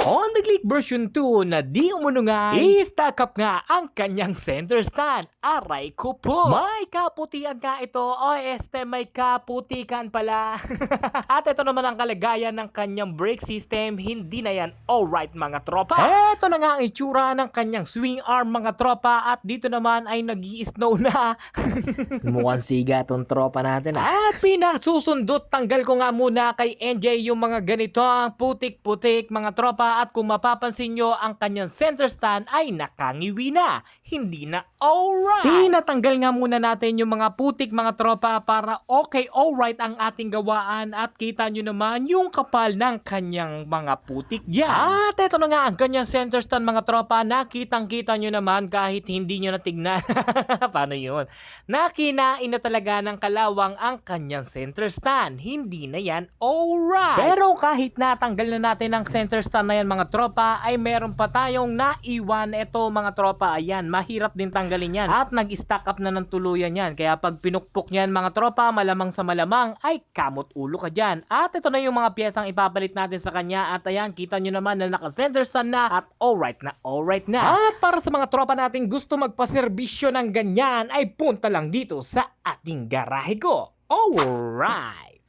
Honda Click version 2 na di umuno nga i-stack up nga ang kanyang center stand. Aray ko po! May kaputian nga ito o may kaputikan pala. At ito naman ang kalagayan ng kanyang brake system. Hindi na yan alright mga tropa. Ito na nga ang itsura ng kanyang swing arm mga tropa. At dito naman ay nag-i-snow na. Mukhang siga tong tropa natin. At pinasusundot, tanggal ko nga muna kay NJ yung mga ganito ang putik-putik mga tropa. At kung mapapansin nyo, ang kanyang center stand ay nakangiwi na. Hindi na alright. Tinatanggal nga muna natin yung mga putik mga tropa para okay alright ang ating gawaan. At kita nyo naman yung kapal ng kanyang mga putik dyan. At ito na nga ang kanyang center stand mga tropa. Nakitang-kita nyo naman kahit hindi nyo natignan. Paano yun? Nakinain na talaga ng kalawang ang kanyang center stand. Hindi na yan alright. Pero kahit natanggal na natin ang center stand na yan mga tropa, ay meron pa tayong naiwan. Ito mga tropa, ayan, mahirap din tanggalin yan. At nag-stack up na ng tuluyan yan. Kaya pag pinukpok yan mga tropa, malamang sa malamang ay kamot ulo ka dyan. At ito na yung mga piyesang ipapalit natin sa kanya. At ayan, kita nyo naman na naka-center stand na at alright na alright na. At para sa mga tropa natin gusto magpaserbisyo ng ganyan, ay punta lang dito sa ating garahe ko. Alright!